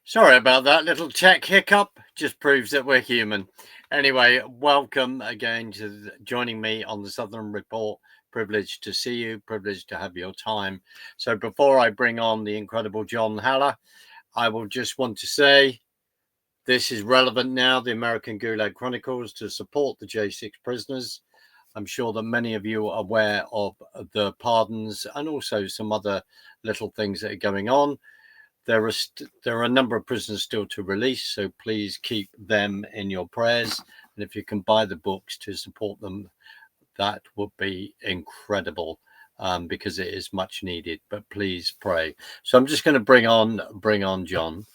Sorry about that little tech hiccup. Just proves that we're human. Anyway, welcome again to joining me on the Southern Report. Privileged to see you, privileged to have your time. So before I bring on the incredible John Haller, I will just want to say this is relevant now, the American Gulag Chronicles, to support the J6 prisoners. I'm sure that many of you are aware of the pardons and also some other little things that are going on. There are a number of prisoners still to release, so please keep them in your prayers. And if you can buy the books to support them, that would be incredible, because it is much needed. But please pray. So I'm just going to bring on John.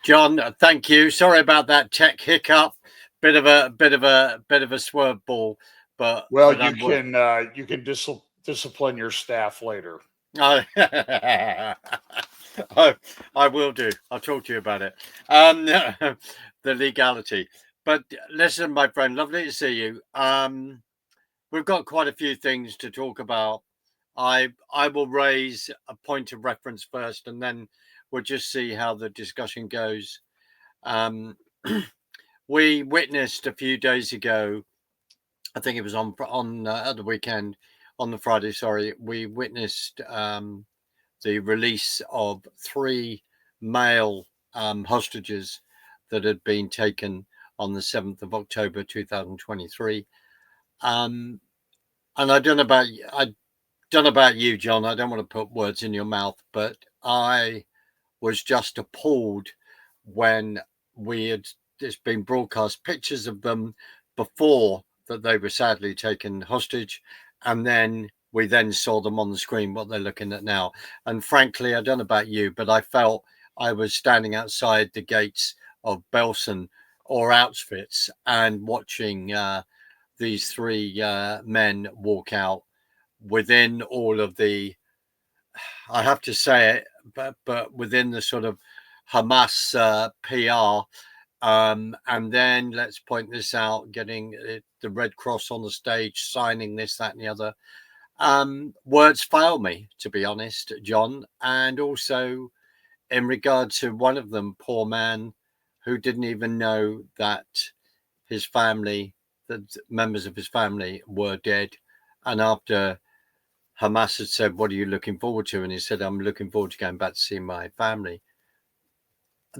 John, thank you. Sorry about that tech hiccup. Bit of a swerve ball, but you can discipline your staff later. I will do. I'll talk to you about it. The legality. But listen, my friend, lovely to see you. We've got quite a few things to talk about. I will raise a point of reference first, and then we'll just see how the discussion goes. We witnessed a few days ago, I think it was on at the weekend, on the Friday. Sorry, we witnessed the release of 3 male hostages that had been taken on the 7th of October 2023. And I don't know about you, John. I don't want to put words in your mouth, but I was just appalled when it's been broadcast pictures of them before that they were sadly taken hostage, and then we then saw them on the screen, what they're looking at now. And frankly, I don't know about you, but I felt I was standing outside the gates of Belsen or Auschwitz and watching these 3 men walk out within all of the, I have to say it, but within the sort of Hamas PR. And then let's point this out, getting the Red Cross on the stage, signing this, that, and the other. Words fail me, to be honest, John. And also in regard to one of them, poor man, who didn't even know that his family, that members of his family were dead. And after Hamas had said, "What are you looking forward to?" and he said, "I'm looking forward to going back to see my family."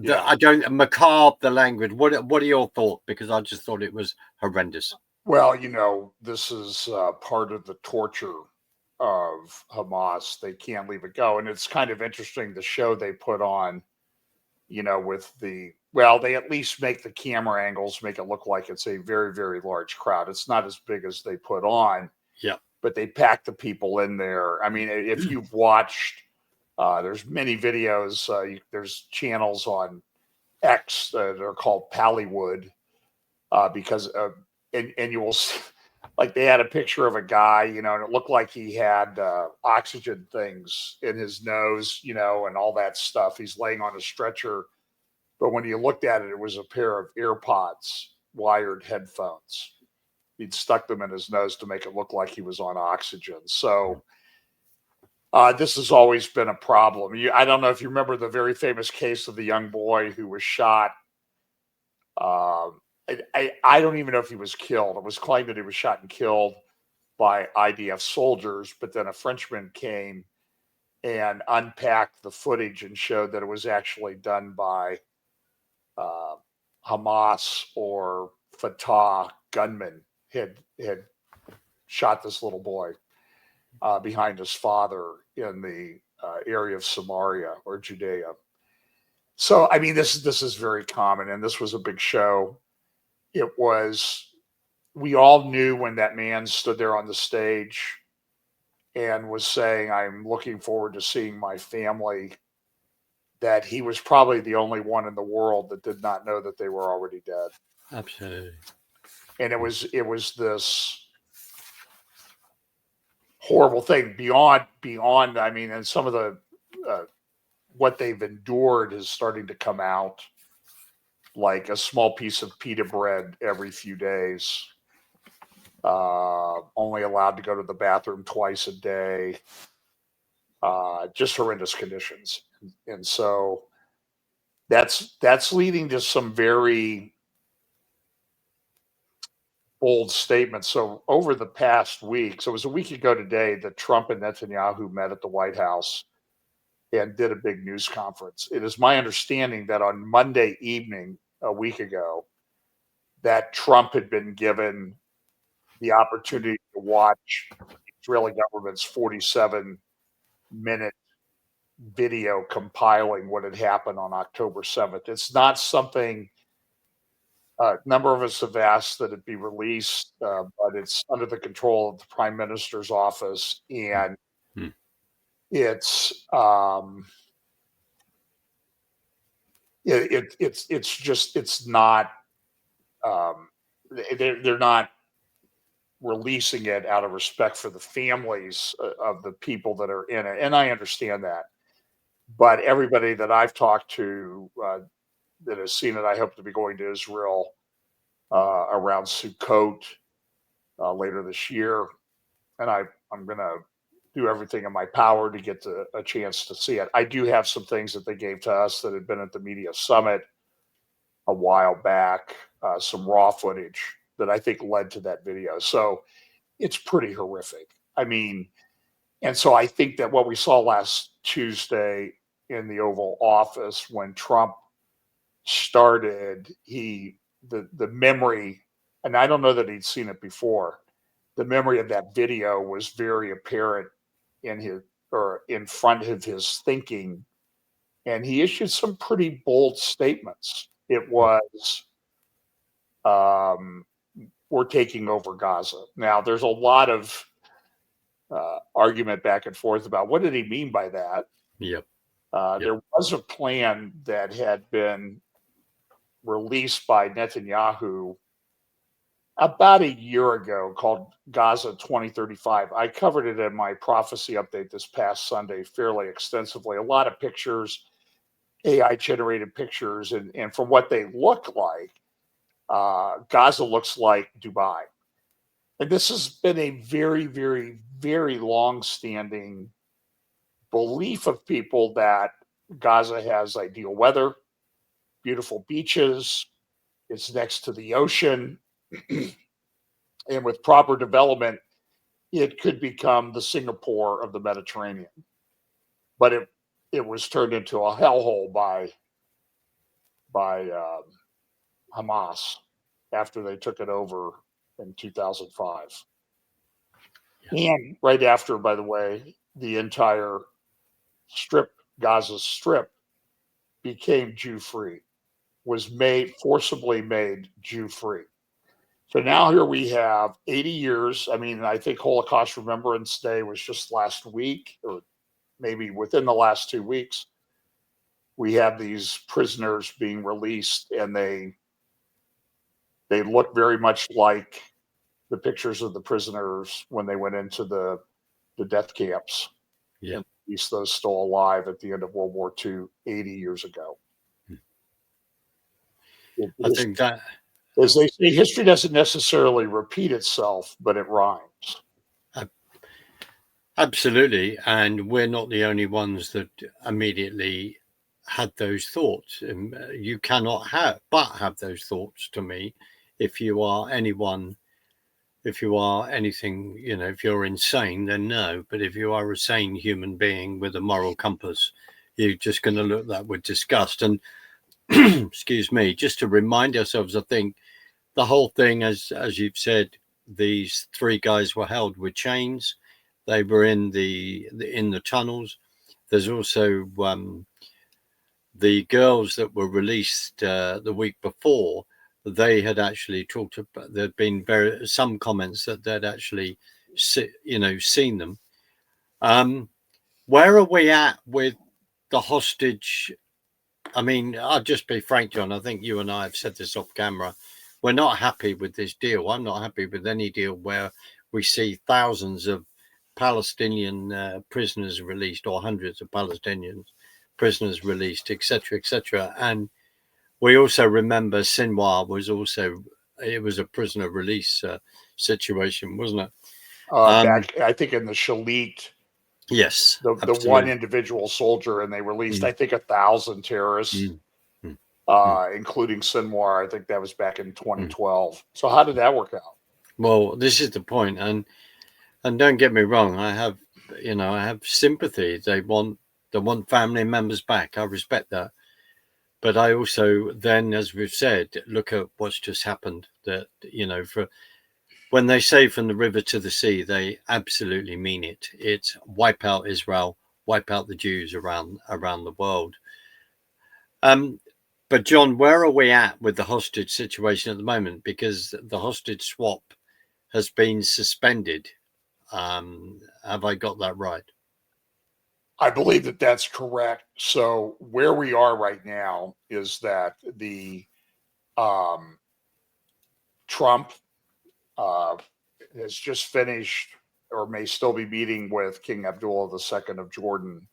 Yeah. I don't macabre the language. What are your thoughts? Because I just thought it was horrendous. Well, this is part of the torture of Hamas. They can't leave it go. And it's kind of interesting, the show they put on, with they at least make the camera angles make it look like it's a very, very large crowd. It's not as big as they put on. Yeah. But they pack the people in there. I mean, if you've watched, there's many videos. There's channels on X that are called Pallywood, because and you will see, like, they had a picture of a guy, and it looked like he had oxygen things in his nose, and all that stuff. He's laying on a stretcher, but when you looked at it, it was a pair of AirPods, wired headphones. He'd stuck them in his nose to make it look like he was on oxygen. So this has always been a problem. I don't know if you remember the very famous case of the young boy who was shot. I don't even know if he was killed. It was claimed that he was shot and killed by IDF soldiers, but then a Frenchman came and unpacked the footage and showed that it was actually done by Hamas or Fatah gunmen had shot this little boy behind his father in the area of Samaria or Judea. So, I mean, this is very common, and this was a big show. We all knew when that man stood there on the stage and was saying, "I'm looking forward to seeing my family," that he was probably the only one in the world that did not know that they were already dead. Absolutely. And it was this horrible thing beyond. I mean, and some of the what they've endured is starting to come out, like a small piece of pita bread every few days, only allowed to go to the bathroom twice a day, just horrendous conditions. And so that's leading to some very bold statements. So over the past week, so it was a week ago today that Trump and Netanyahu met at the White House and did a big news conference. It is my understanding that on Monday evening, a week ago, that Trump had been given the opportunity to watch the Israeli government's 47-minute video compiling what had happened on October 7th. It's not something a number of us have asked that it be released, but it's under the control of the Prime Minister's office, and it's it's not they're not releasing it out of respect for the families of the people that are in it, and I understand that. But everybody that I've talked to that has seen it, I hope to be going to Israel around Sukkot later this year, and I'm going to do everything in my power to get a chance to see it. I do have some things that they gave to us that had been at the media summit a while back, some raw footage that I think led to that video. So it's pretty horrific. I mean, and so I think that what we saw last Tuesday in the Oval Office when Trump started, the memory, and I don't know that he'd seen it before, the memory of that video was very apparent in front of his thinking, and he issued some pretty bold statements. It was, we're taking over Gaza. Now, there's a lot of argument back and forth about what did he mean by that. Yep. There was a plan that had been released by Netanyahu about a year ago called Gaza 2035. I covered it in my prophecy update this past Sunday fairly extensively. A lot of pictures, AI generated pictures, and from what they look like, Gaza looks like Dubai. And this has been a very, very, very long-standing belief of people that Gaza has ideal weather, beautiful beaches, it's next to the ocean, and with proper development, it could become the Singapore of the Mediterranean. But it was turned into a hellhole by Hamas after they took it over in 2005. Yeah. And right after, by the way, the entire Gaza Strip became Jew-free, was forcibly made Jew-free. So now here we have 80 years. I mean, I think Holocaust Remembrance Day was just last week, or maybe within the last 2 weeks. We have these prisoners being released, and they look very much like the pictures of the prisoners when they went into the death camps. Yeah. And released those still alive at the end of World War II 80 years ago. I think that, as they say, history doesn't necessarily repeat itself, but it rhymes. Absolutely. And we're not the only ones that immediately had those thoughts. You cannot have those thoughts, to me, if you are anyone. If you are anything, if you're insane, then no. But if you are a sane human being with a moral compass, you're just going to look at that with disgust. And excuse me, just to remind ourselves, I think the whole thing, as you've said, these three guys were held with chains. They were in the tunnels. There's also the girls that were released the week before. They had actually talked about, there'd been some comments that they'd actually seen them. Where are we at with the hostage? I mean, I'll just be frank, John. I think you and I have said this off camera. We're not happy with this deal. I'm not happy with any deal where we see thousands of Palestinian prisoners released, or hundreds of Palestinian prisoners released, etc., etc. And we also remember Sinwar was a prisoner release situation, wasn't it? Back, I think, in the Shalit. Yes, the one individual soldier, and they released, I think, 1,000 terrorists. including Sinwar. I think that was back in 2012. So how did that work out? Well, this is the point, and don't get me wrong, I have sympathy. They want family members back. I respect that. But I also then, as we've said, look at what's just happened. That, for when they say from the river to the sea, they absolutely mean it. It's wipe out Israel, wipe out the Jews around the world. But John, where are we at with the hostage situation at the moment? Because the hostage swap has been suspended. Have I got that right? I believe that that's correct. So where we are right now is that the Trump has just finished, or may still be meeting with King Abdullah II of Jordan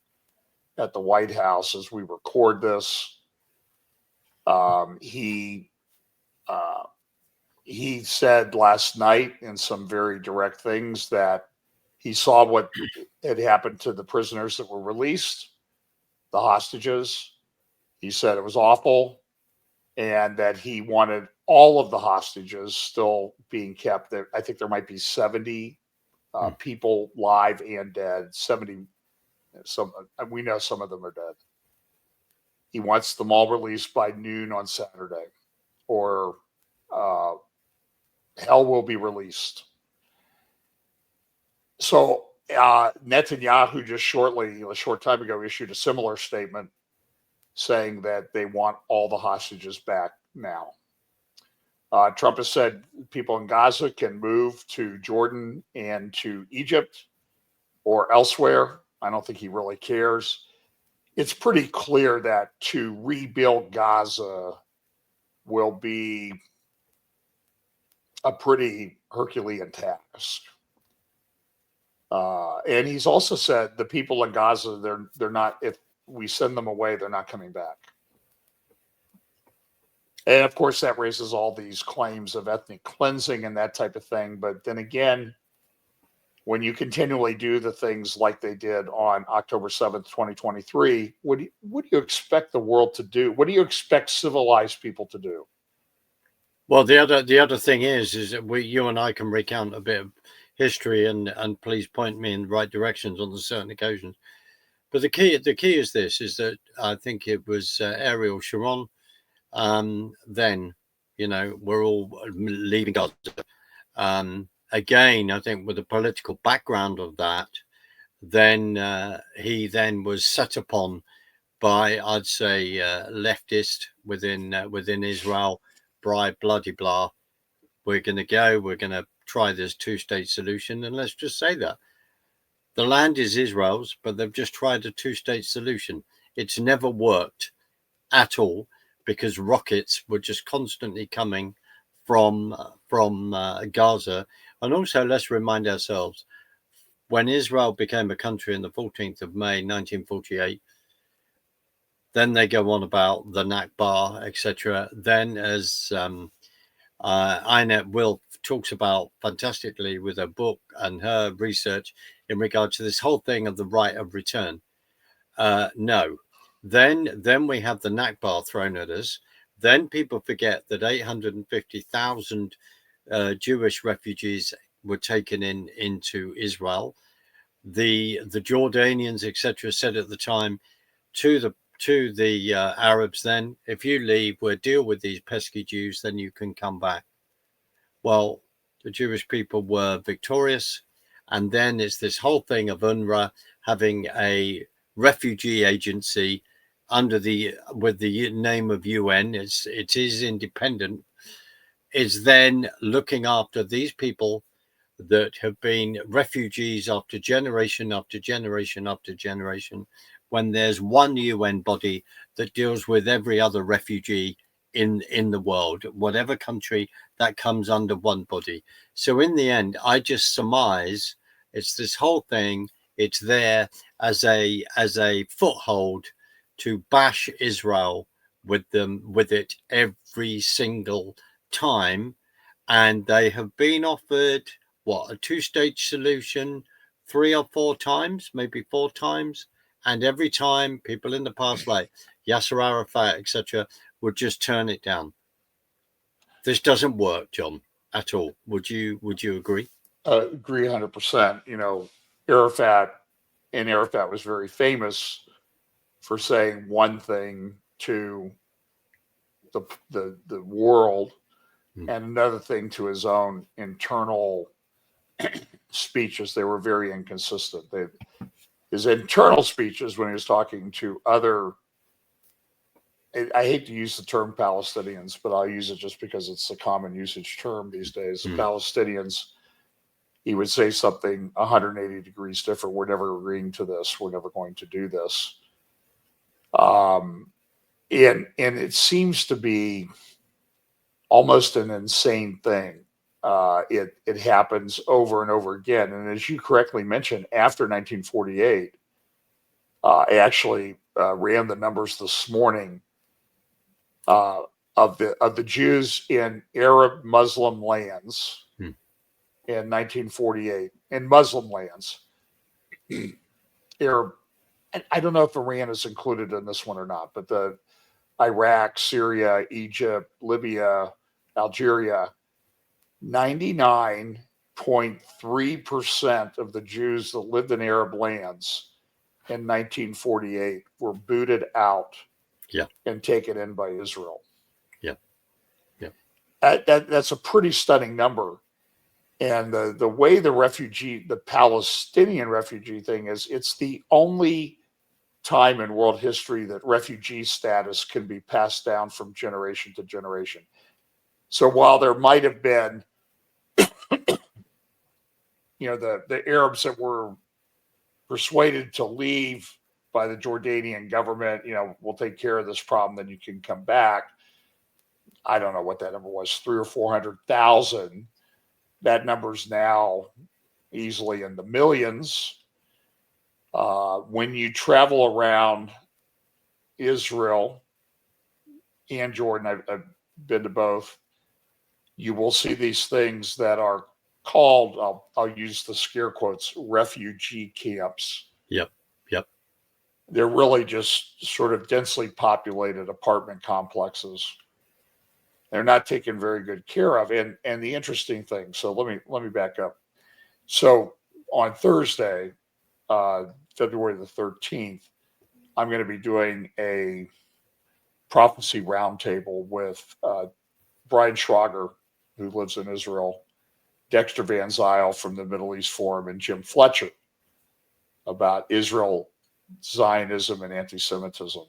at the White House as we record this. He said last night in some very direct things that he saw what had happened to the prisoners that were released, the hostages. He said it was awful, and that he wanted all of the hostages still being kept. I think there might be 70 people, live and dead. 70. We know some of them are dead. He wants them all released by noon on Saturday, or hell will be released. So Netanyahu just a short time ago, issued a similar statement saying that they want all the hostages back now. Trump has said people in Gaza can move to Jordan and to Egypt or elsewhere. I don't think he really cares. It's pretty clear that to rebuild Gaza will be a pretty Herculean task. And he's also said the people in Gaza, they're not, if we send them away, they're not coming back. And of course, that raises all these claims of ethnic cleansing and that type of thing. But then again, when you continually do the things like they did on October 7th, 2023, what do you expect the world to do? What do you expect civilized people to do? Well, the other thing is that you and I can recount a bit of history and please point me in the right directions on certain occasions. But the key is this: is that I think it was Ariel Sharon. Then, we're all leaving Gaza. Again, I think with the political background of that, then he then was set upon by, I'd say, leftist within Israel, bribe, bloody blah. We're going to try this two-state solution, and let's just say that the land is Israel's, but they've just tried a two-state solution. It's never worked at all, because rockets were just constantly coming from Gaza. And also, let's remind ourselves, when Israel became a country on the 14th of May, 1948, then they go on about the Nakba, etc. Then, as Inet Wilf talks about fantastically with her book and her research in regard to this whole thing of the right of return. No. Then we have the Nakba thrown at us. Then people forget that 850,000 Jewish refugees were taken into Israel. The Jordanians, etc., said at the time to the Arabs, then, if you leave, we'll deal with these pesky Jews, then you can come back. Well, the Jewish people were victorious, and then it's this whole thing of UNRWA having a refugee agency with the name of UN. It is independent. It's then looking after these people that have been refugees after generation after generation after generation, when there's one UN body that deals with every other refugee in the world, whatever country, that comes under one body. So in the end, I just surmise it's this whole thing. It's there as a foothold to bash Israel with it every single time. And they have been offered a two-state solution 3 or 4 times, maybe 4 times. And every time people in the past, like Yasser Arafat, etc., would just turn it down. This doesn't work, John, at all. Would you agree? Agree 100%. You know, Arafat was very famous for saying one thing to the world and another thing to his own internal speeches. They were very inconsistent. His internal speeches, when he was talking to other, I hate to use the term Palestinians, but I'll use it just because it's the common usage term these days. Palestinians, he would say something 180 degrees different. We're never agreeing to this. We're never going to do this. And it seems to be almost an insane thing. It happens over and over again. And as you correctly mentioned, after 1948, I actually ran the numbers this morning of the Jews in Arab Muslim lands in 1948, in Muslim lands. Arab, and I don't know if Iran is included in this one or not, but the Iraq, Syria, Egypt, Libya, Algeria, 99.3% of the Jews that lived in Arab lands in 1948 were booted out and taken in by Israel. That's a pretty stunning number. And the way the Palestinian refugee thing is, it's the only time in world history that refugee status can be passed down from generation to generation. So while there might have been, the Arabs that were persuaded to leave by the Jordanian government, we'll take care of this problem, then you can come back. I don't know what that number was, 300,000 or 400,000. That number's now easily in the millions. When you travel around Israel and Jordan, I've been to both, you will see these things that are called, I'll use the scare quotes, refugee camps. Yep. They're really just sort of densely populated apartment complexes. They're not taken very good care of. And the interesting thing, so let me back up. So on Thursday, February the 13th, I'm going to be doing a prophecy roundtable with Brian Schrauger, who lives in Israel, Dexter Van Zile from the Middle East Forum, and Jim Fletcher about Israel, Zionism, and anti-Semitism.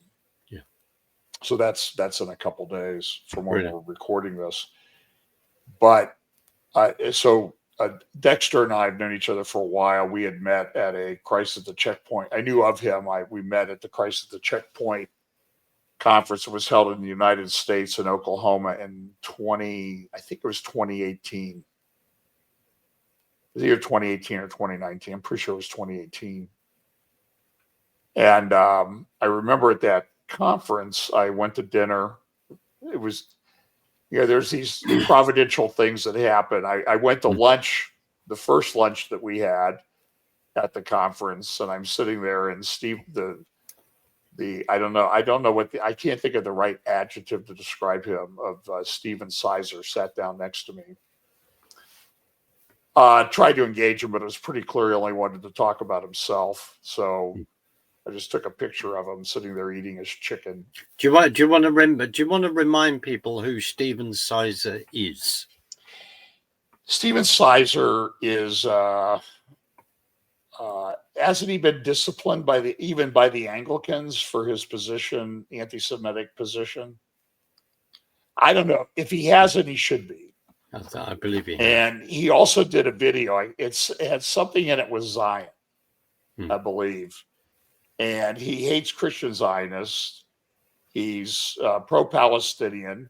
Yeah. So that's in a couple days from when we're recording this. But Dexter and I have known each other for a while. We had met at a Christ at the Checkpoint. I knew of him. We met at the Christ at the Checkpoint conference that was held in the United States in Oklahoma in 2018. It was either 2018 or 2019. I'm pretty sure it was 2018. And I remember at that conference, I went to dinner. It was, there's these providential things that happen. I went to lunch, the first lunch that we had at the conference, and I'm sitting there, and Steve, I don't know I can't think of the right adjective to describe him, of Steven Sizer sat down next to me. Tried to engage him, but it was pretty clear he only wanted to talk about himself. So I just took a picture of him sitting there eating his chicken. Do you want to remind people who Steven Sizer is? Steven Sizer is hasn't he been disciplined even by the Anglicans for his position, anti-Semitic position? I don't know. If he hasn't, he should be. I believe he has. And he also did a video. It had something in it with Zion, I believe. And he hates Christian Zionists. He's pro-Palestinian.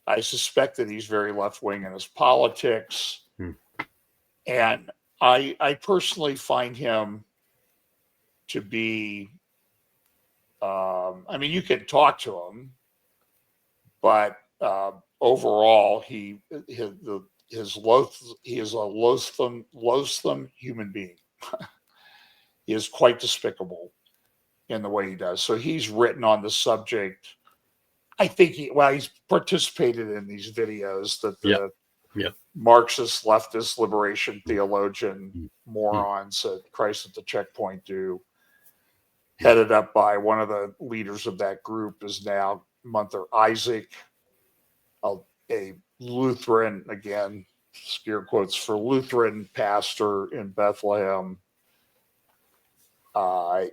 I suspect that he's very left-wing in his politics. And I personally find him to be, you can talk to him, but overall, he is a loathsome human being. He is quite despicable in the way he does. So he's written on the subject I think he's participated in these videos that the Marxist leftist liberation theologian morons at Christ at the Checkpoint do, headed up by one of the leaders of that group is now Mother Isaac, a Lutheran, again, scare quotes for Lutheran pastor in Bethlehem.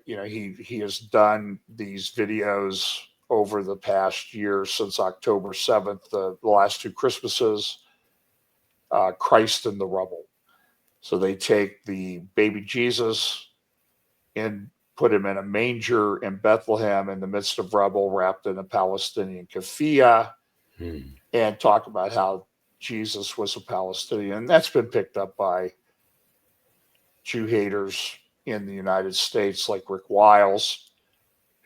He has done these videos over the past year since October 7th, the last two Christmases, Christ in the rubble. So they take the baby Jesus and put him in a manger in Bethlehem in the midst of rubble, wrapped in a Palestinian keffiyeh, and talk about how Jesus was a Palestinian. And that's been picked up by Jew haters in the United States, like Rick Wiles,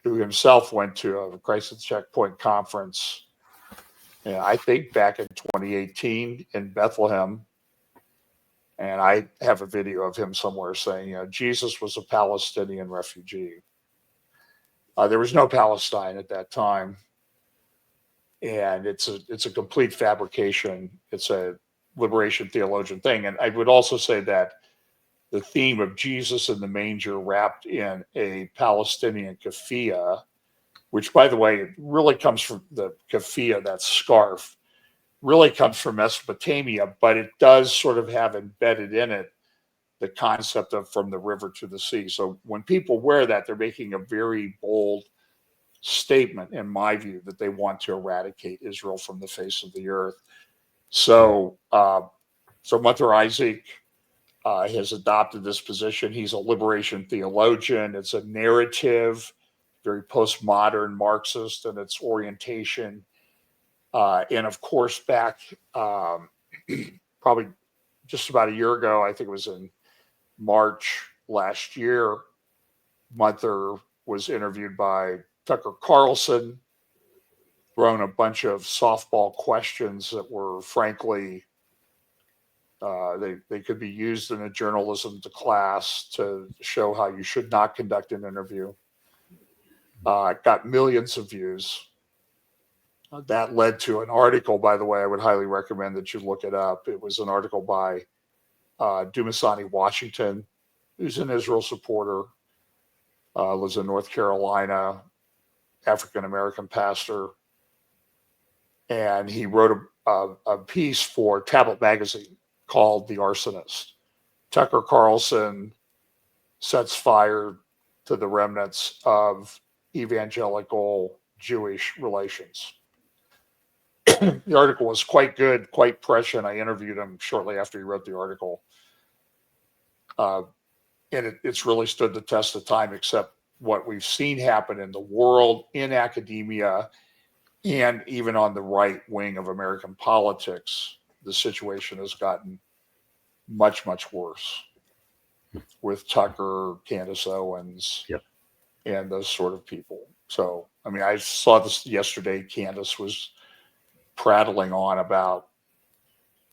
who himself went to a Christ at the Checkpoint conference, I think back in 2018 in Bethlehem. And I have a video of him somewhere saying, Jesus was a Palestinian refugee. There was no Palestine at that time. And it's a complete fabrication. It's a liberation theologian thing. And I would also say that the theme of Jesus in the manger wrapped in a Palestinian keffiyeh, which, by the way, it really comes from the keffiyeh, that scarf, really comes from Mesopotamia, but it does sort of have embedded in it the concept of from the river to the sea. So when people wear that, they're making a very bold statement, in my view, that they want to eradicate Israel from the face of the earth. So Mother Isaac has adopted this position. He's a liberation theologian. It's a narrative, very postmodern Marxist in its orientation. And of course, back probably just about a year ago, I think it was in March last year, Mother was interviewed by Tucker Carlson, thrown a bunch of softball questions that were, frankly, they could be used in a journalism class to show how you should not conduct an interview. It got millions of views. That led to an article, by the way, I would highly recommend that you look it up. It was an article by Dumasani Washington, who's an Israel supporter, lives in North Carolina, African-American pastor. And he wrote a piece for Tablet Magazine called The Arsonist. Tucker Carlson sets fire to the remnants of evangelical Jewish relations. The article was quite good, quite prescient. I interviewed him shortly after he wrote the article. And it's really stood the test of time, except what we've seen happen in the world, in academia, and even on the right wing of American politics. The situation has gotten much, much worse with Tucker, Candace Owens, and those sort of people. So, I mean, I saw this yesterday. Candace was prattling on about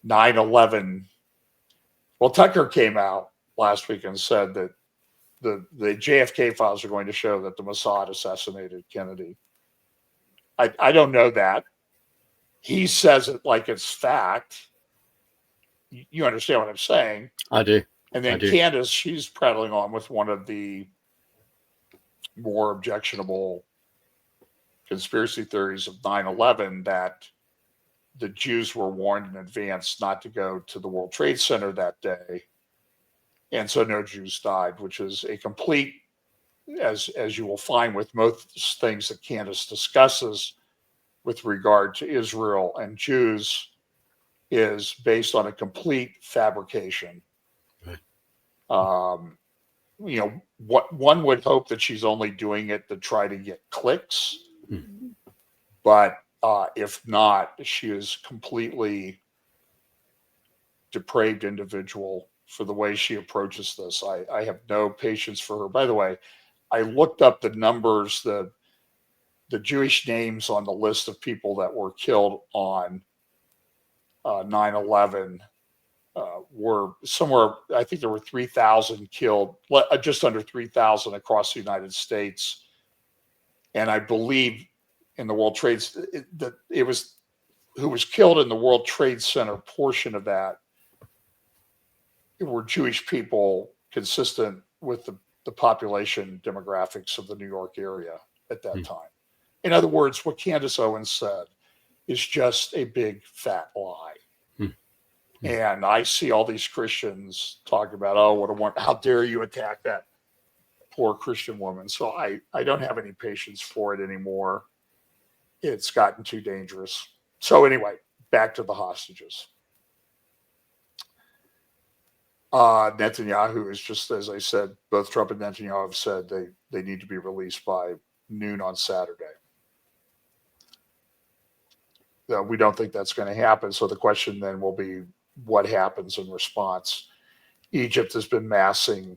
9/11. Well, Tucker came out last week and said that the JFK files are going to show that the Mossad assassinated Kennedy. I don't know that. He says it like it's fact. You understand what I'm saying? I do. And then Candace, she's prattling on with one of the more objectionable conspiracy theories of 9/11, that the Jews were warned in advance not to go to the World Trade Center that day. And so no Jews died, which is a complete, as you will find with most things that Candace discusses with regard to Israel and Jews, is based on a complete fabrication. Right. What one would hope that she's only doing it to try to get clicks, but if not, she is completely depraved individual for the way she approaches this. I have no patience for her. By the way, I looked up the numbers, the Jewish names on the list of people that were killed on 9/11 were somewhere, I think there were 3,000 killed, just under 3,000 across the United States. And I believe in the World Trade, who was killed in the World Trade Center portion of that were Jewish people consistent with the population demographics of the New York area at that time. In other words, what Candace Owens said is just a big fat lie. And I see all these Christians talking about, how dare you attack that poor Christian woman. So I don't have any patience for it anymore. It's gotten too dangerous. So anyway, back to the hostages. Netanyahu is just, as I said, both Trump and Netanyahu have said they need to be released by noon on Saturday. We don't think that's going to happen. So the question then will be, what happens in response? Egypt has been massing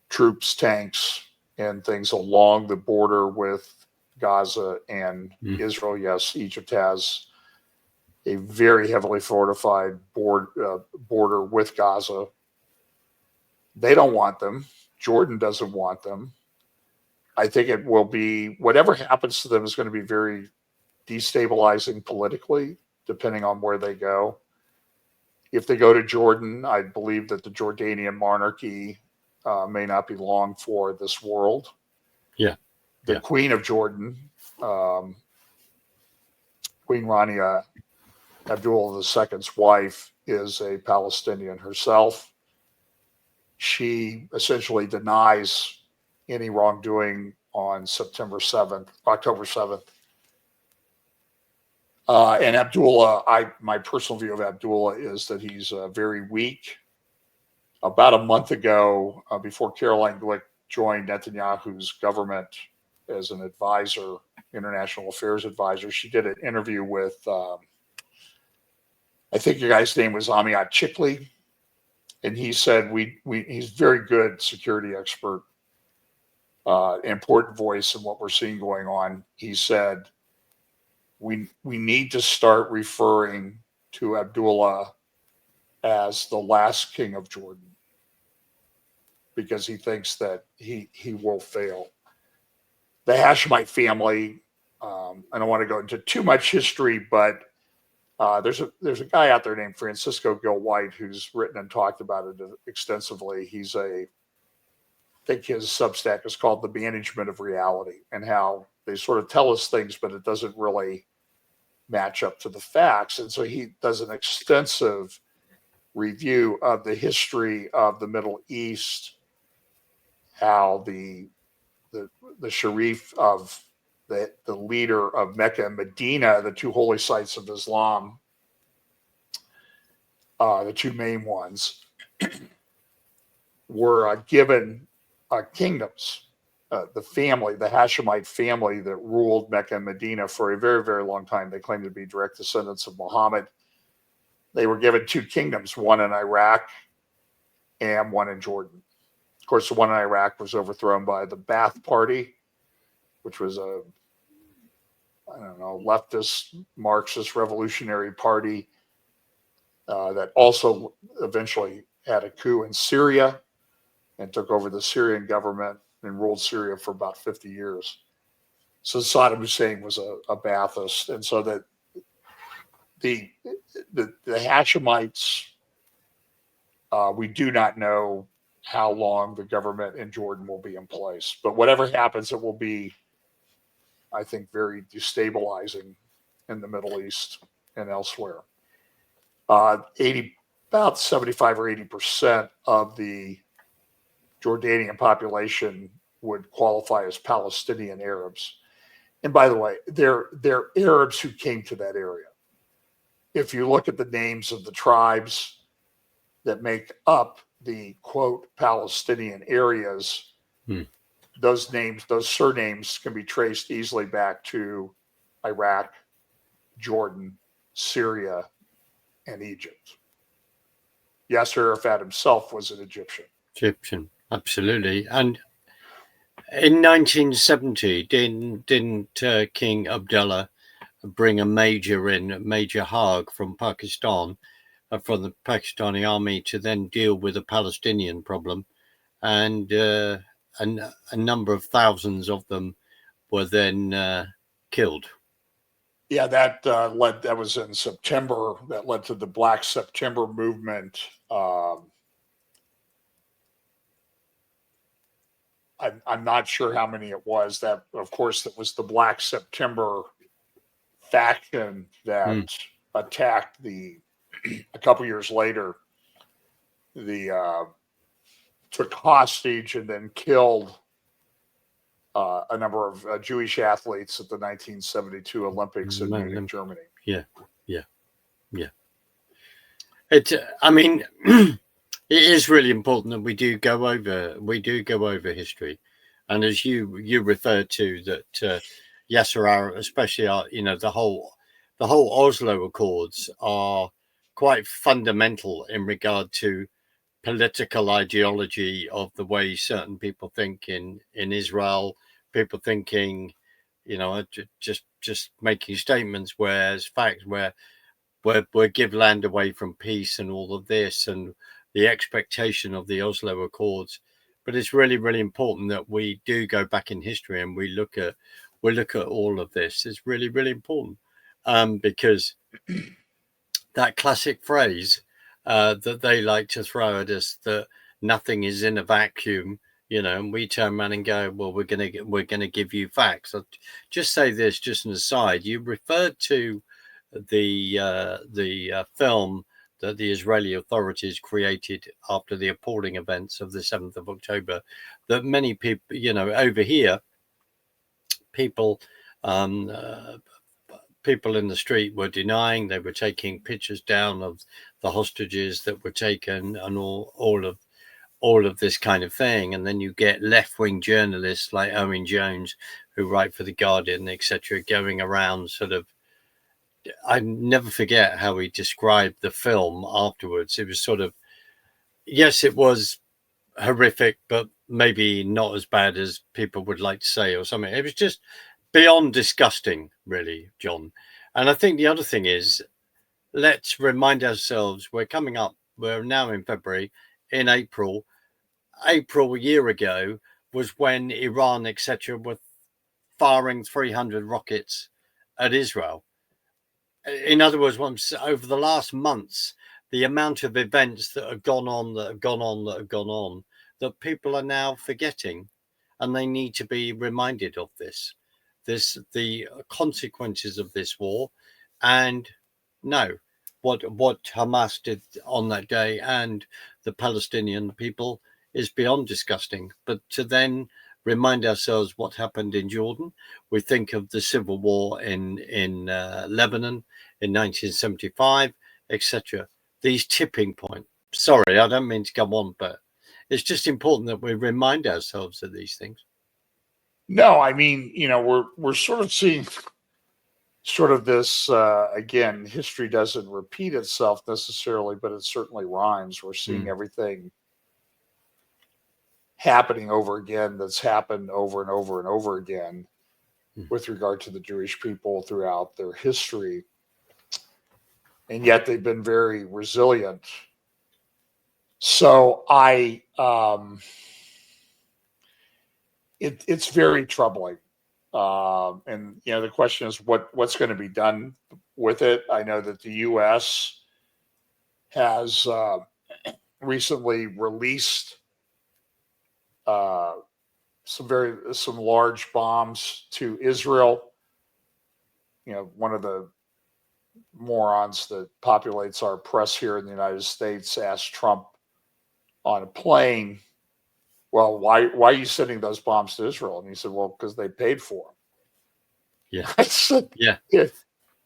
troops, tanks, and things along the border with Gaza and Israel. Yes, Egypt has a very heavily fortified border with Gaza. They don't want them. Jordan doesn't want them. I think it will be, whatever happens to them is going to be very destabilizing politically, depending on where they go. If they go to Jordan, I believe that the Jordanian monarchy may not be long for this world. Yeah. The Queen of Jordan, Queen Rania Abdullah II's wife, is a Palestinian herself. She essentially denies any wrongdoing on October 7th. And Abdullah, my personal view of Abdullah is that he's very weak. About a month ago, before Caroline Glick joined Netanyahu's government as an advisor, international affairs advisor, she did an interview with, I think your guy's name was Amiat Chikli, and he said he's very good security expert, important voice in what we're seeing going on. He said, we need to start referring to Abdullah as the last king of Jordan, because he thinks that he will fail. The Hashemite family, I don't want to go into too much history, but there's a guy out there named Francisco Gil White who's written and talked about it extensively. I think his Substack is called The Management of Reality, and how they sort of tell us things, but it doesn't really match up to the facts. And so he does an extensive review of the history of the Middle East, how the Sharif of the leader of Mecca and Medina, the two holy sites of Islam, the two main ones, were given kingdoms. The Hashemite family that ruled Mecca and Medina for a very, very long time, they claimed to be direct descendants of Muhammad. They were given two kingdoms, one in Iraq and one in Jordan. Of course, the one in Iraq was overthrown by the Ba'ath Party, which was a leftist Marxist revolutionary party that also eventually had a coup in Syria and took over the Syrian government and ruled Syria for about 50 years. So Saddam Hussein was a Ba'athist. And so that the Hashemites, we do not know how long the government in Jordan will be in place. But whatever happens, it will be, I think, very destabilizing in the Middle East and elsewhere. About 75 or 80% of the Jordanian population would qualify as Palestinian Arabs. And by the way, they're Arabs who came to that area. If you look at the names of the tribes that make up the, quote, Palestinian areas, those surnames can be traced easily back to Iraq, Jordan, Syria, and Egypt. Yasser Arafat himself was an Egyptian. Absolutely. And in 1970, didn't King Abdullah bring a Major Haag from Pakistan, from the Pakistani army, to then deal with the Palestinian problem, and a number of thousands of them were then killed. Yeah, that that was in September. That led to the Black September movement. I'm not sure how many it was. That, of course, that was the Black September faction that attacked a couple years later, took hostage and then killed a number of Jewish athletes at the 1972 Olympics in Munich, Germany. Yeah. I mean, it is really important that we do go over history, and as you referred to that, Yasser Arafat, especially, the whole Oslo Accords are quite fundamental in regard to political ideology of the way certain people think in Israel. People thinking, just making statements, whereas facts, where we give land away from peace and all of this, and the expectation of the Oslo Accords. But it's really, really important that we do go back in history and we look at all of this. It's really, really important, because that classic phrase that they like to throw at us, that nothing is in a vacuum, and we turn around and go, well, we're gonna give you facts. I'll just say this, just an aside. You referred to the film that the Israeli authorities created after the appalling events of the 7th of October, that many people, over here, people in the street were denying. They were taking pictures down of the hostages that were taken and all of this kind of thing. And then you get left-wing journalists like Owen Jones, who write for The Guardian, etc., going around sort of, I never forget how he described the film afterwards. It was sort of, yes, it was horrific, but maybe not as bad as people would like to say or something. It was just beyond disgusting, really, John. And I think the other thing is, let's remind ourselves, we're now in February. In April a year ago was when Iran, etc., were firing 300 rockets at Israel. In other words, once over the last months, the amount of events that have gone on, that people are now forgetting, and they need to be reminded of the consequences of this war. And no, what Hamas did on that day and the Palestinian people is beyond disgusting. But to then remind ourselves what happened in Jordan, we think of the civil war in Lebanon in 1975, etc. These tipping points. Sorry, I don't mean to come on, but it's just important that we remind ourselves of these things. No, I mean, we're sort of seeing sort of this, again, history doesn't repeat itself necessarily, but it certainly rhymes. We're seeing everything happening over again that's happened over and over and over again with regard to the Jewish people throughout their history. And yet they've been very resilient. So it's very troubling. And the question is what's going to be done with it. I know that the U.S. has recently released some large bombs to Israel. One of the morons that populates our press here in the United States asked Trump on a plane, well, why are you sending those bombs to Israel? And he said, well, because they paid for them. Yeah. I said, yeah.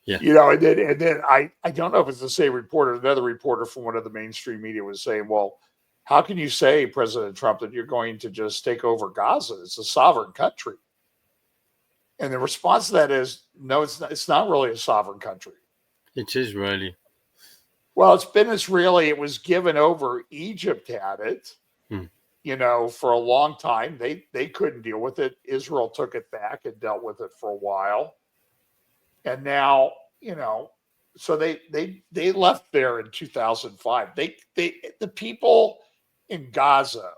And then I don't know if it's the same reporter, another reporter from one of the mainstream media was saying, well, how can you say, President Trump, that you're going to just take over Gaza? It's a sovereign country. And the response to that is, no, it's not really a sovereign country. It's Israeli. Well, it's been Israeli. It was given over. Egypt had it, for a long time. They couldn't deal with it. Israel took it back and dealt with it for a while. And now, so they left there in 2005. The people in Gaza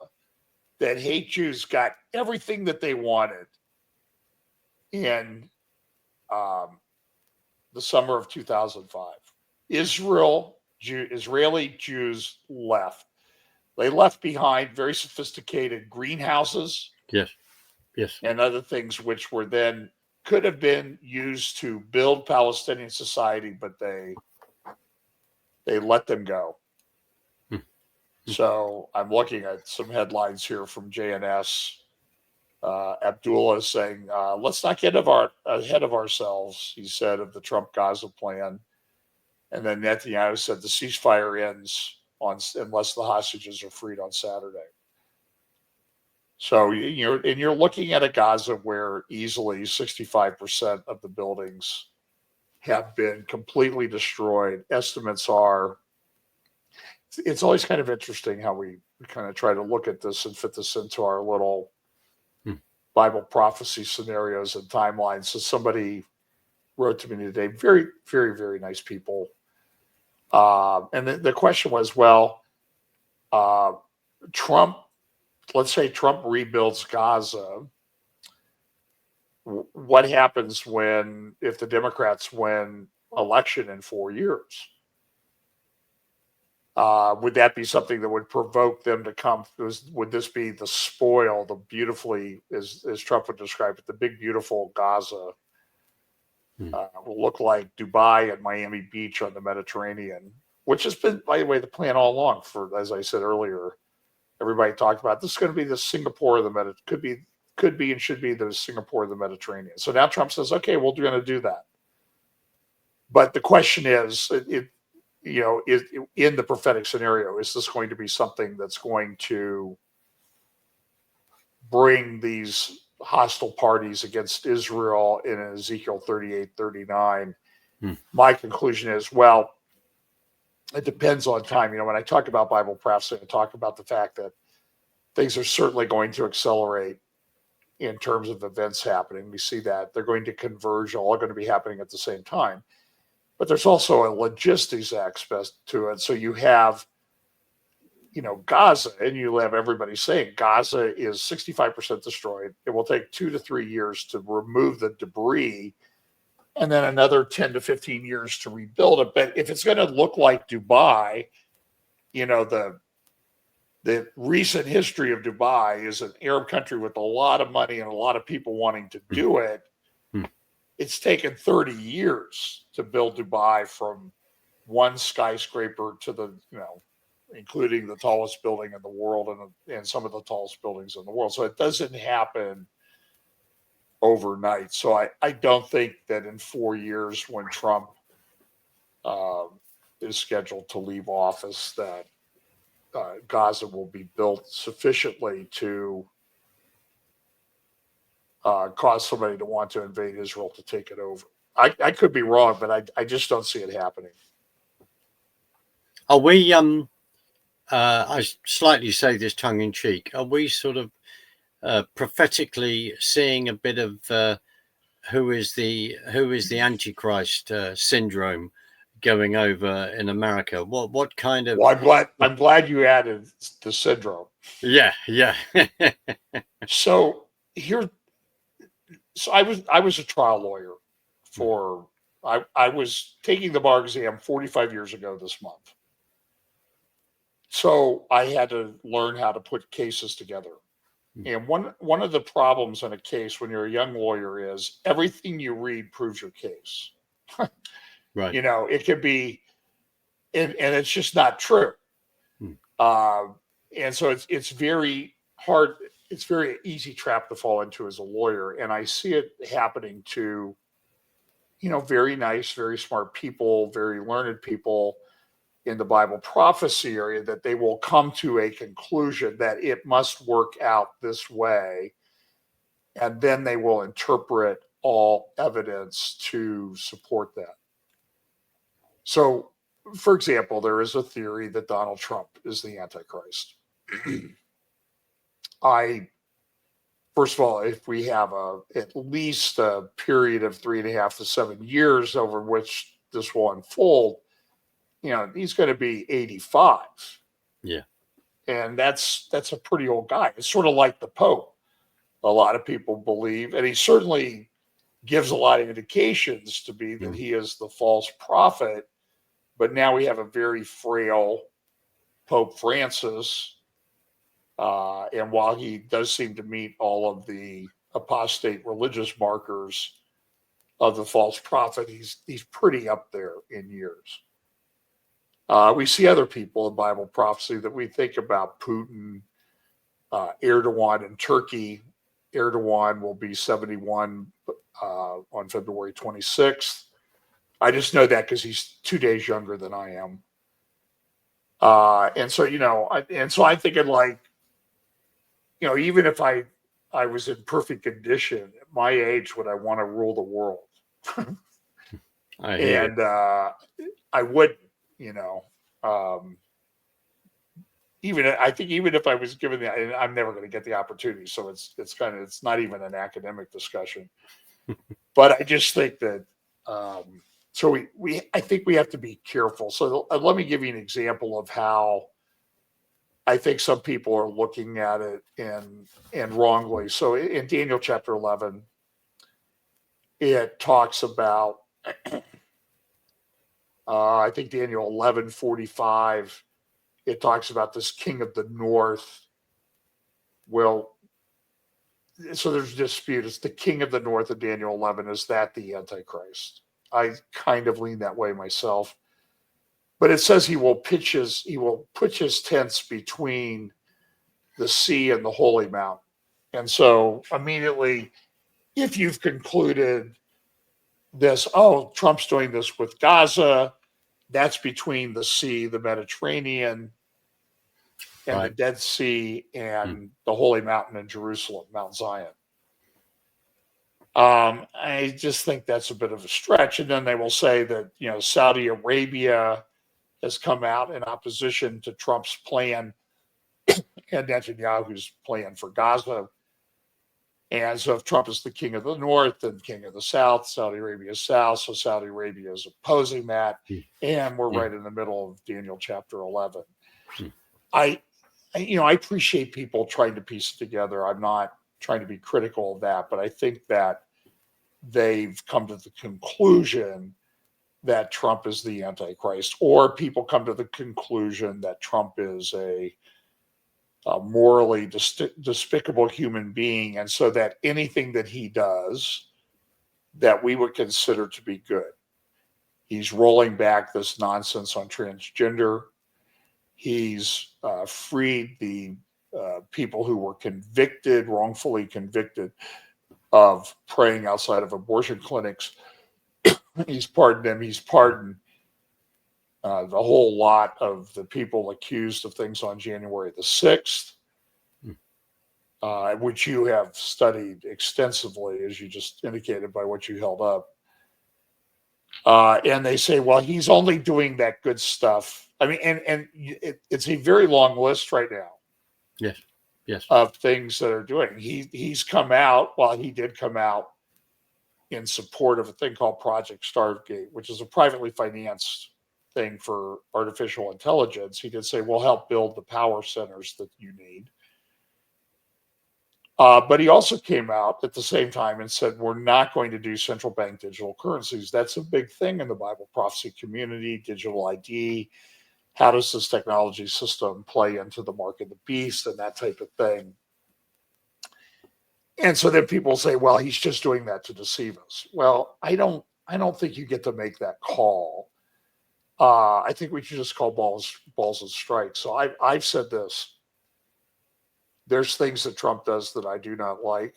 that hate Jews got everything that they wanted. And the summer of 2005. Israeli Jews left. They left behind very sophisticated greenhouses. Yes. Yes. And other things which were then could have been used to build Palestinian society, but they let them go. So I'm looking at some headlines here from JNS. Abdullah saying, let's not get ahead of ourselves, he said, of the Trump Gaza plan. And then Netanyahu said the ceasefire ends unless the hostages are freed on Saturday. So you're looking at a Gaza where easily 65% of the buildings have been completely destroyed. Estimates are, it's always kind of interesting how we kind of try to look at this and fit this into our little Bible prophecy scenarios and timelines. So somebody wrote to me today, very, very, very nice people. And the question was, well, let's say Trump rebuilds Gaza. What happens if the Democrats win election in 4 years? Would that be something that would provoke them to come? Would this be the spoil, the beautifully, as Trump would describe it, the big, beautiful Gaza will look like Dubai and Miami Beach on the Mediterranean, which has been, by the way, the plan all along for, as I said earlier, everybody talked about this is going to be the Singapore of the Mediterranean, could be and should be the Singapore of the Mediterranean. So now Trump says, okay, we're going to do that. But the question is, in the prophetic scenario, is this going to be something that's going to bring these hostile parties against Israel in Ezekiel 38, 39? My conclusion is, well, it depends on time. When I talk about Bible prophecy, I talk about the fact that things are certainly going to accelerate in terms of events happening. We see that they're going to converge, all going to be happening at the same time. But there's also a logistics aspect to it. So you have, Gaza, and you have everybody saying Gaza is 65% destroyed. It will take 2 to 3 years to remove the debris, and then another 10 to 15 years to rebuild it. But if it's going to look like Dubai, the recent history of Dubai is an Arab country with a lot of money and a lot of people wanting to do it. It's taken 30 years to build Dubai from one skyscraper to the, including the tallest building in the world and some of the tallest buildings in the world. So it doesn't happen overnight. So I don't think that in 4 years when Trump is scheduled to leave office that Gaza will be built sufficiently to cause somebody to want to invade Israel to take it over. I could be wrong, but I just don't see it happening. Are we, I slightly say this tongue in cheek, are we sort of prophetically seeing a bit of who is the Antichrist syndrome going over in America? What kind of? Well, I'm glad you added the syndrome. Yeah. So I was a trial lawyer for I was taking the bar exam 45 years ago this month. So I had to learn how to put cases together. And one of the problems in a case when you're a young lawyer is everything you read proves your case. Right. It could be, and it's just not true. And so it's very hard. It's very easy trap to fall into as a lawyer. And I see it happening to, very nice, very smart people, very learned people in the Bible prophecy area, that they will come to a conclusion that it must work out this way. And then they will interpret all evidence to support that. So, for example, there is a theory that Donald Trump is the Antichrist. First of all, if we have at least a period of 3.5 to 7 years over which this will unfold, he's going to be 85. Yeah. And that's a pretty old guy. It's sort of like the Pope. A lot of people believe, and he certainly gives a lot of indications to be that he is the false prophet. But now we have a very frail Pope Francis. And while he does seem to meet all of the apostate religious markers of the false prophet, he's pretty up there in years. We see other people in Bible prophecy that we think about: Putin, Erdogan in Turkey. Erdogan will be 71 on February 26th. I just know that because he's 2 days younger than I am. And so, I'm thinking, like, even if I was in perfect condition at my age, would I want to rule the world? I would, I think even if I was given I'm never going to get the opportunity. So it's not even an academic discussion, but I just think that, I think we have to be careful. So let me give you an example of how I think some people are looking at it and wrongly. So in Daniel chapter 11, it talks about, I think Daniel 11:45, it talks about this king of the north. Well, so there's a dispute. It's the king of the north of Daniel 11. Is that the Antichrist? I kind of lean that way myself. But it says he will put his tents between the sea and the holy mountain. And so immediately, if you've concluded this, Trump's doing this with Gaza, that's between the sea, the Mediterranean, and the Dead Sea, and the holy mountain in Jerusalem, Mount Zion. I just think that's a bit of a stretch. And then they will say that, Saudi Arabia has come out in opposition to Trump's plan and Netanyahu's plan for Gaza. And so if Trump is the king of the north and king of the south, Saudi Arabia is south. So Saudi Arabia is opposing that. And we're right in the middle of Daniel chapter 11. I appreciate people trying to piece it together. I'm not trying to be critical of that, but I think that they've come to the conclusion that Trump is the Antichrist, or people come to the conclusion that Trump is a morally despicable human being, and so that anything that he does that we would consider to be good. He's rolling back this nonsense on transgender. He's freed the people who were wrongfully convicted of praying outside of abortion clinics. He's pardoned them. He's pardoned the whole lot of the people accused of things on January the 6th, which you have studied extensively, as you just indicated by what you held up. And they say, well, he's only doing that good stuff. I mean, and it's a very long list right now. Yes. Of things that are doing. He's come out, he did come out in support of a thing called Project Stargate, which is a privately financed thing for artificial intelligence. He did say, we'll help build the power centers that you need. But he also came out at the same time and said, we're not going to do central bank digital currencies. That's a big thing in the Bible prophecy community, digital ID. How does this technology system play into the mark of the beast and that type of thing? And so then people say, well, he's just doing that to deceive us. Well, I don't think you get to make that call. I think we should just call balls and strikes. So I've said this. There's things that Trump does that I do not like.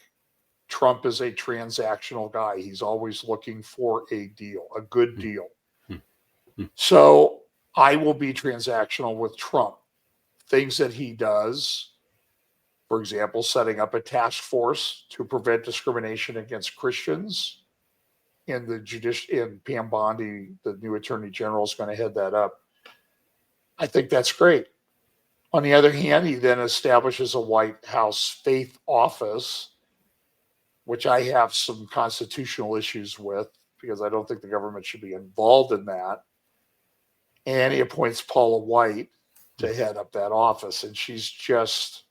Trump is a transactional guy. He's always looking for a deal, a good deal. So I will be transactional with Trump. Things that he does, for example, setting up a task force to prevent discrimination against Christians. In Pam Bondi, the new attorney general, is going to head that up. I think that's great. On the other hand, he then establishes a White House faith office, which I have some constitutional issues with because I don't think the government should be involved in that. And he appoints Paula White to head up that office. And she's just,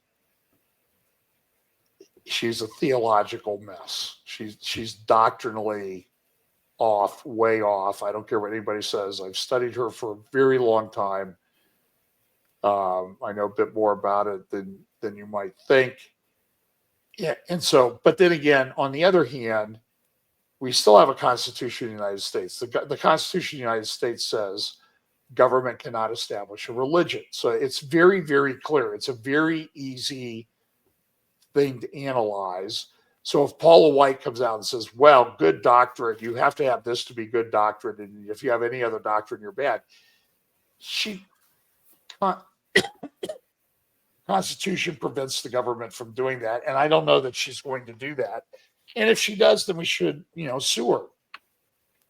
she's a theological mess. She's doctrinally off, way off. I don't care what anybody says. I've studied her for a very long time. I know a bit more about it than you might think. Yeah, and so, but then again, on the other hand, we still have a Constitution in the United States. The Constitution of the United States says government cannot establish a religion. So it's very, very clear. It's a very easy thing to analyze. So if Paula White comes out and says, well, good doctrine, you have to have this to be good doctrine, and if you have any other doctrine, you're bad. Constitution prevents the government from doing that, and I don't know that she's going to do that. And if she does, then we should, sue her.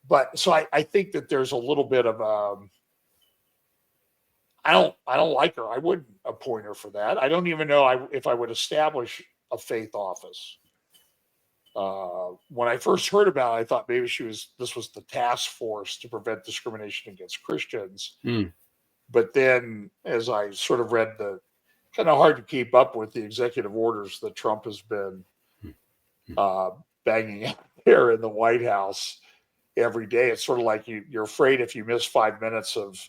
But so I think that there's a little bit of I don't like her. I wouldn't appoint her for that. I don't even know if I would establish a faith office. When I first heard about it, I thought maybe this was the task force to prevent discrimination against Christians. But then as I sort of read kind of hard to keep up with the executive orders that Trump has been banging out there in the White House every day. It's sort of like you're afraid if you miss 5 minutes of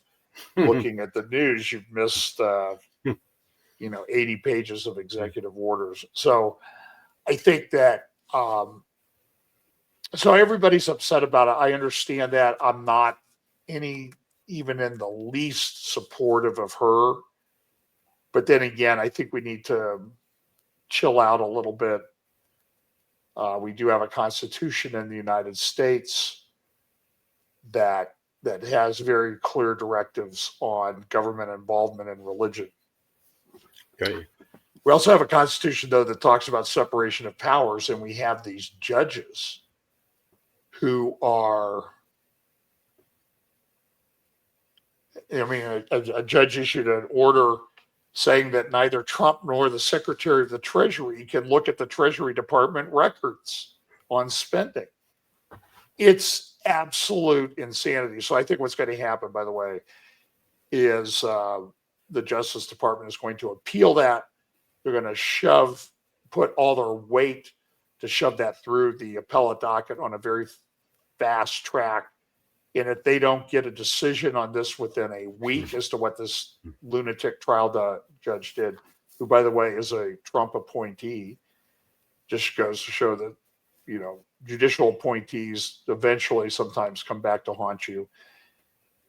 looking at the news, you've missed 80 pages of executive orders. So I think that so everybody's upset about it. I understand that. I'm not even in the least supportive of her. But then again, I think we need to chill out a little bit. We do have a Constitution in the United States that has very clear directives on government involvement in religion. Okay. We also have a Constitution, though, that talks about separation of powers, and we have these judges who are, a judge issued an order saying that neither Trump nor the Secretary of the Treasury can look at the Treasury Department records on spending. It's absolute insanity. So I think what's going to happen, by the way, is the Justice Department is going to appeal that. They're going to put all their weight to shove that through the appellate docket on a very fast track. And if they don't get a decision on this within a week as to what this lunatic trial judge did, who, by the way, is a Trump appointee, just goes to show that, judicial appointees eventually sometimes come back to haunt you.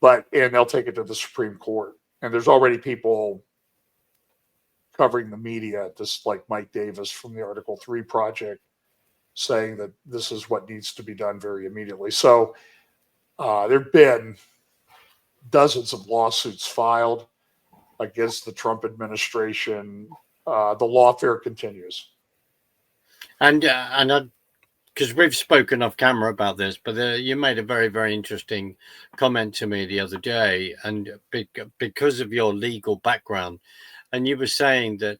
And they'll take it to the Supreme Court. And there's already people covering the media, just like Mike Davis from the Article 3 Project, saying that this is what needs to be done very immediately. So there have been dozens of lawsuits filed against the Trump administration. The lawfare continues. And because we've spoken off camera about this, but you made a very, very interesting comment to me the other day, and because of your legal background, and you were saying that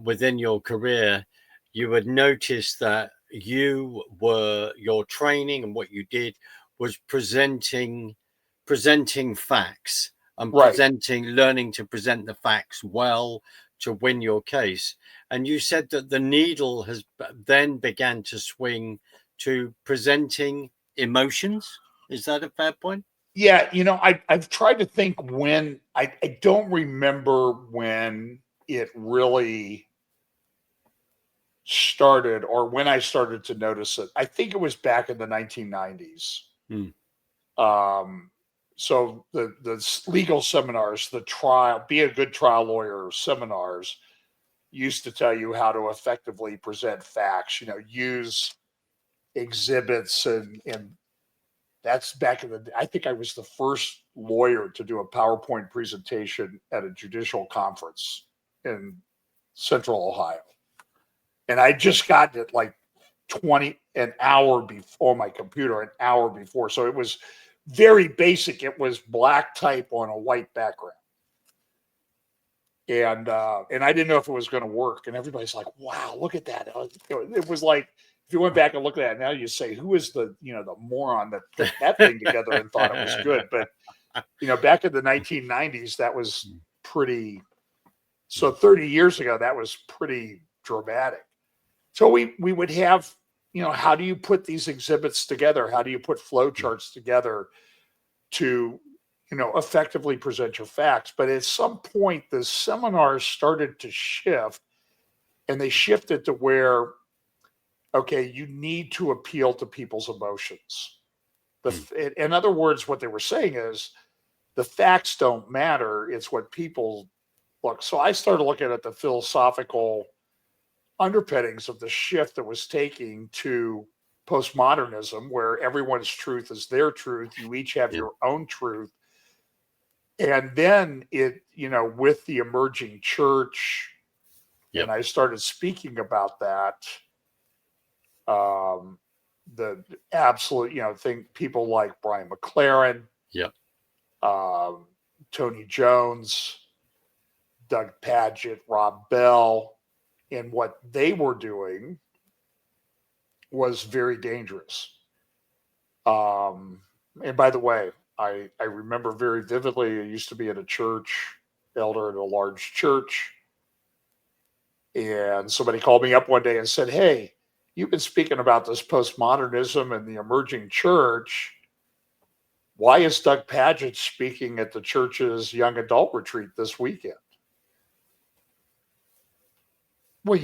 within your career, you would notice that your training and what you did was presenting facts and learning to present the facts well to win your case. And you said that the needle has then began to swing to presenting emotions. Is that a fair point? Yeah, I've tried to think when I don't remember when it really started or when I started to notice it. I think it was back in the 1990s. So the legal seminars, the trial, be a good trial lawyer seminars, used to tell you how to effectively present facts, use exhibits, and that's back in the, I think I was the first lawyer to do a PowerPoint presentation at a judicial conference in Central Ohio. And I just got it like an hour before my computer, an hour before. So it was very basic. It was black type on a white background. And I didn't know if it was going to work. And everybody's like, wow, look at that. It was like, if you went back and looked at it now, you say, who is the moron that put that thing together and thought it was good? But, back in the 1990s, that was pretty, so 30 years ago, that was pretty dramatic. So we would have, how do you put these exhibits together? How do you put flow charts together to, effectively present your facts? But at some point, the seminars started to shift, and they shifted to where, okay, you need to appeal to people's emotions. In other words, what they were saying is the facts don't matter. It's what people look. So I started looking at the philosophical underpinnings of the shift that was taking to postmodernism, where everyone's truth is their truth. You each have your own truth. And then with the emerging church, and I started speaking about that, the absolute, think people like Brian McLaren, Tony Jones, Doug Padgett, Rob Bell, and what they were doing was very dangerous. And by the way, I remember very vividly, I used to be at a church, elder at a large church, and somebody called me up one day and said, "Hey, you've been speaking about this postmodernism and the emerging church. Why is Doug Padgett speaking at the church's young adult retreat this weekend?" Well,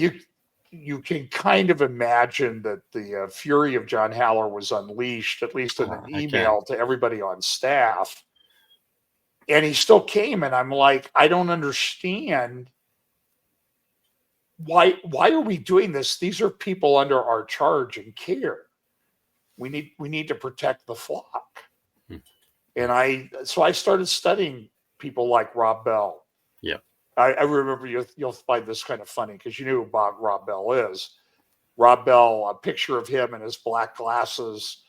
you can kind of imagine that the fury of John Haller was unleashed, at least in an email to everybody on staff. And he still came, and I'm like, I don't understand. Why are we doing this? These are people under our charge and care. We need to protect the flock. And I started studying people like Rob Bell. Yeah. I remember you'll find this kind of funny because you knew about Rob Bell is. Rob Bell, a picture of him in his black glasses.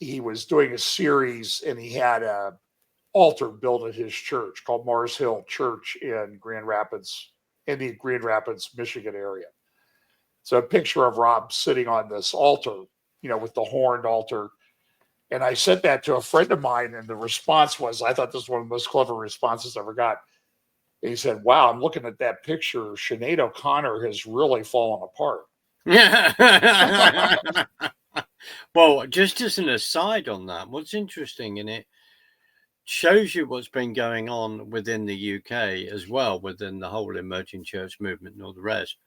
He was doing a series, and he had a altar built at his church called Mars Hill Church in the Grand Rapids, Michigan area. So a picture of Rob sitting on this altar, with the horned altar. And I sent that to a friend of mine, and the response was, I thought this was one of the most clever responses I ever got. And he said, "Wow, I'm looking at that picture. Sinead O'Connor has really fallen apart." Well, just as an aside on that, what's interesting, and it shows you what's been going on within the UK as well, within the whole emerging church movement and all the rest.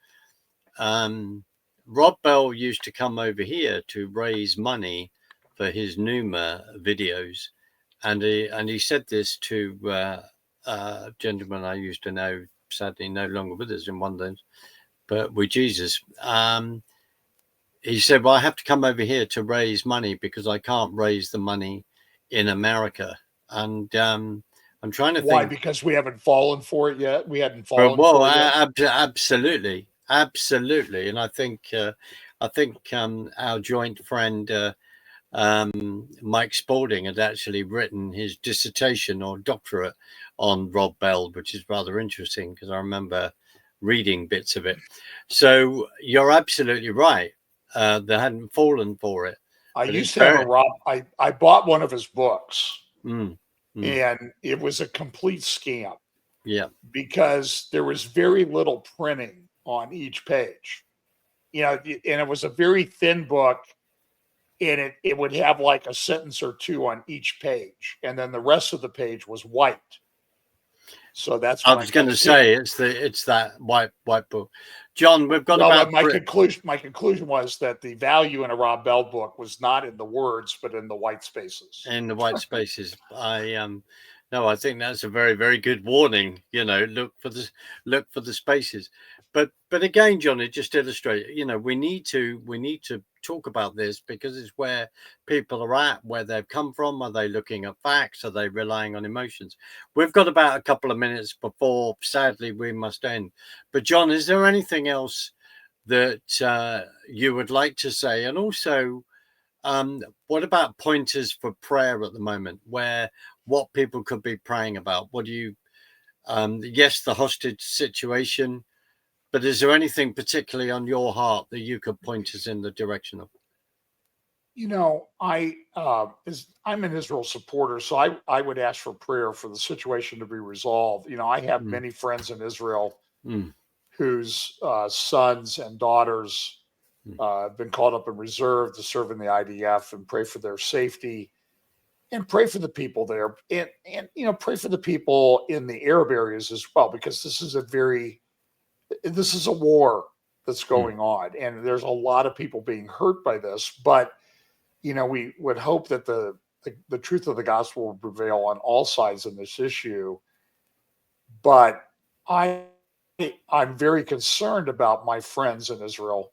Rob Bell used to come over here to raise money for his Numa videos, and he said this to a gentleman I used to know, sadly no longer with us in London, but with Jesus. He said, "Well, I have to come over here to raise money because I can't raise the money in America." And I'm trying to think. Why? Because we haven't fallen for it yet. We hadn't fallen for it yet. Absolutely. And I think our joint friend Mike Spalding had actually written his dissertation or doctorate on Rob Bell, which is rather interesting because I remember reading bits of it. So you're absolutely right. They hadn't fallen for it. I used to have a Rob. I bought one of his books, and it was a complete scam. Yeah, because there was very little printing on each page, and it was a very thin book, and it would have like a sentence or two on each page, and then the rest of the page was white. So that's I was going to say it's that white book. John, we've got about my conclusion was that the value in a Rob Bell book was not in the words, but in the white spaces. In the white spaces, I think that's a very, very good warning. Look for the spaces. But again, John, it just illustrates. We need to talk about this because it's where people are at, where they've come from. Are they looking at facts? Are they relying on emotions? We've got about a couple of minutes before, sadly, we must end. But John, is there anything else that you would like to say? And also, what about pointers for prayer at the moment? What people could be praying about? What do you? Yes, the hostage situation. But is there anything particularly on your heart that you could point us in the direction of? I'm an Israel supporter, so I would ask for prayer for the situation to be resolved. I have many friends in Israel whose sons and daughters have been called up in reserve to serve in the IDF, and pray for their safety, and pray for the people there, and pray for the people in the Arab areas as well, because this is a war that's going on, and there's a lot of people being hurt by this. But we would hope that the truth of the gospel will prevail on all sides in this issue. But I'm very concerned about my friends in Israel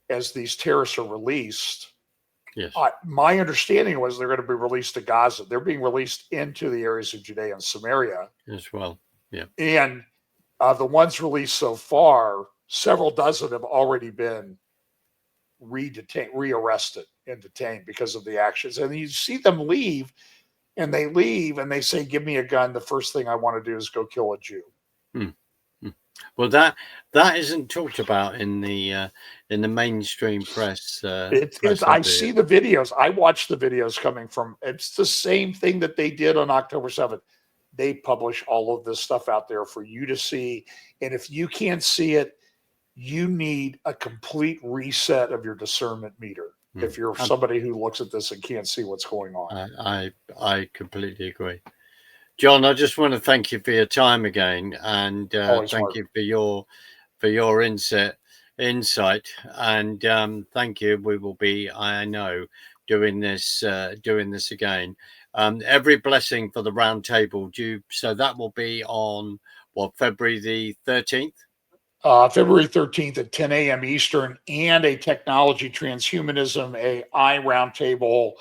as these terrorists are released. Yes. My understanding was they're going to be released to Gaza. They're being released into the areas of Judea and Samaria as well. Yeah. And the ones released so far, several dozen have already been rearrested and detained because of the actions. And you see them leave, and they say, "Give me a gun. The first thing I want to do is go kill a Jew." Well, that isn't talked about in the mainstream press. I see the videos. I watch the videos coming from. It's the same thing that they did on October 7th. They publish all of this stuff out there for you to see, and if you can't see it, you need a complete reset of your discernment meter. If you're somebody who looks at this and can't see what's going on, I completely agree. John, I just want to thank you for your time again, and thank you for your insight, and thank you. We will be, I know, doing this again. Every blessing for the Roundtable. So that will be on February the 13th. February 13th at 10 a.m. Eastern, and a technology transhumanism AI Roundtable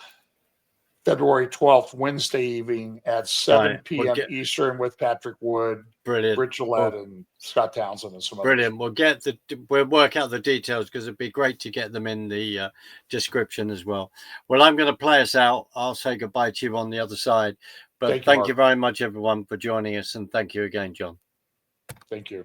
February 12th, Wednesday evening at 7 p.m. Eastern with Patrick Wood, brilliant, Gillette, and Scott Townsend, and some brilliant. Others. We'll work out the details, because it'd be great to get them in the description as well. Well, I'm going to play us out. I'll say goodbye to you on the other side. But thank you very much, everyone, for joining us, and thank you again, John. Thank you.